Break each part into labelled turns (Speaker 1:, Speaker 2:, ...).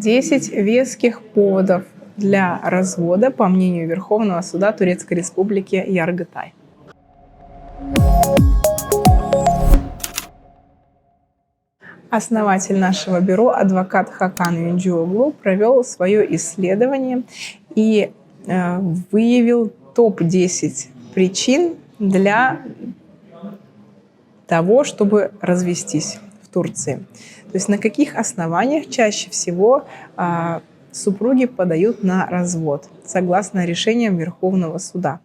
Speaker 1: 10 веских поводов для развода, по мнению Верховного суда Турецкой Республики Яргытай. Основатель нашего бюро, адвокат Хакан Юнчуоглу, провел свое исследование и выявил топ-10 причин для того, чтобы развестись в Турции. То есть на каких основаниях чаще всего супруги подают на развод, согласно решениям Верховного суда.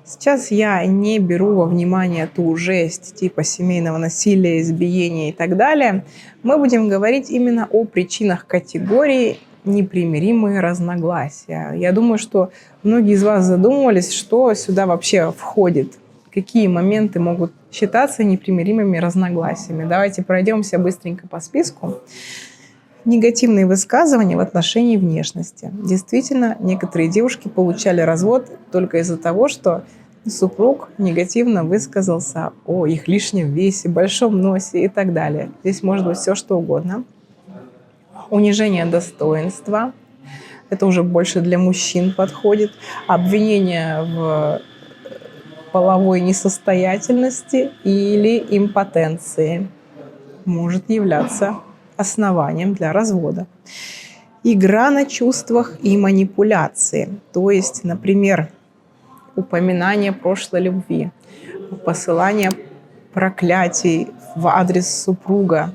Speaker 1: Сейчас я не беру во внимание ту жесть типа семейного насилия, избиения и так далее. Мы будем говорить именно о причинах категории непримиримые разногласия. Я думаю, что многие из вас задумывались, что сюда вообще входит, какие моменты могут считаться непримиримыми разногласиями. Давайте пройдемся быстренько по списку. Негативные высказывания в отношении внешности. Действительно, некоторые девушки получали развод только из-за того, что супруг негативно высказался о их лишнем весе, большом носе и так далее. Здесь может быть все, что угодно. Унижение достоинства. Это уже больше для мужчин подходит. Обвинение в половой несостоятельности или импотенции может являться основанием для развода. Игра на чувствах и манипуляции. То есть, например, упоминание прошлой любви, посылание проклятий в адрес супруга,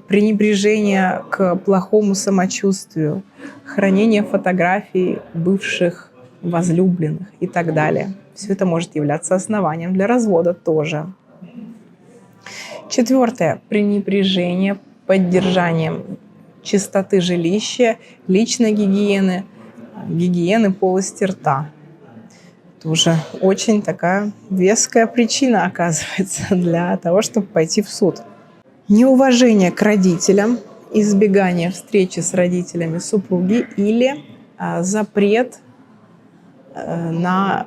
Speaker 1: пренебрежение к плохому самочувствию, хранение фотографий бывших возлюбленных и так далее. Все это может являться основанием для развода тоже. Четвертое. Пренебрежение поддержанием чистоты жилища, личной гигиены, гигиены полости рта. Тоже очень такая веская причина, оказывается, для того, чтобы пойти в суд. Неуважение к родителям, избегание встречи с родителями супруги или запрет на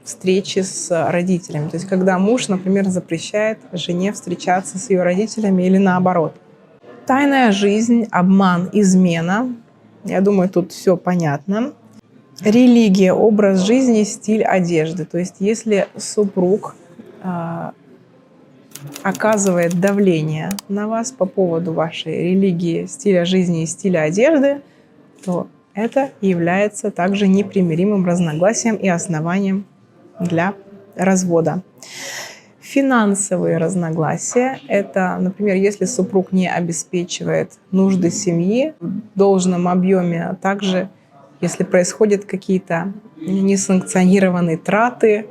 Speaker 1: встречи с родителями. То есть когда муж, например, запрещает жене встречаться с ее родителями или наоборот. Тайная жизнь, обман, измена. Я думаю, тут все понятно. Религия, образ жизни, стиль одежды. То есть если супруг оказывает давление на вас по поводу вашей религии, стиля жизни и стиля одежды, то это является также непримиримым разногласием и основанием для развода. Финансовые разногласия – это, например, если супруг не обеспечивает нужды семьи в должном объеме, а также если происходят какие-то несанкционированные траты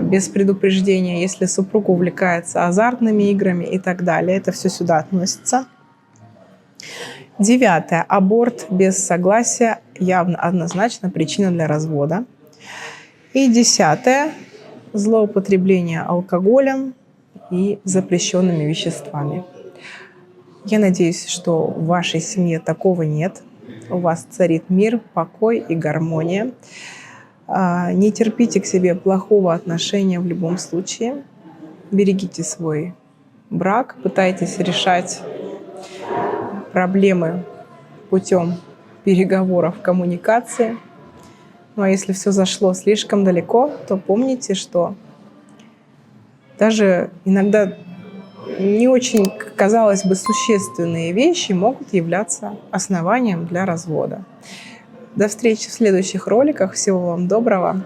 Speaker 1: без предупреждения, если супруг увлекается азартными играми и так далее. Это все сюда относится. 9. Аборт без согласия явно однозначно причина для развода. И 10. Злоупотребление алкоголем и запрещенными веществами. Я надеюсь, что в вашей семье такого нет. У вас царит мир, покой и гармония. Не терпите к себе плохого отношения в любом случае. Берегите свой брак, пытайтесь решать проблемы путем переговоров, коммуникации. Ну а если все зашло слишком далеко, то помните, что даже иногда не очень, казалось бы, существенные вещи могут являться основанием для развода. До встречи в следующих роликах. Всего вам доброго.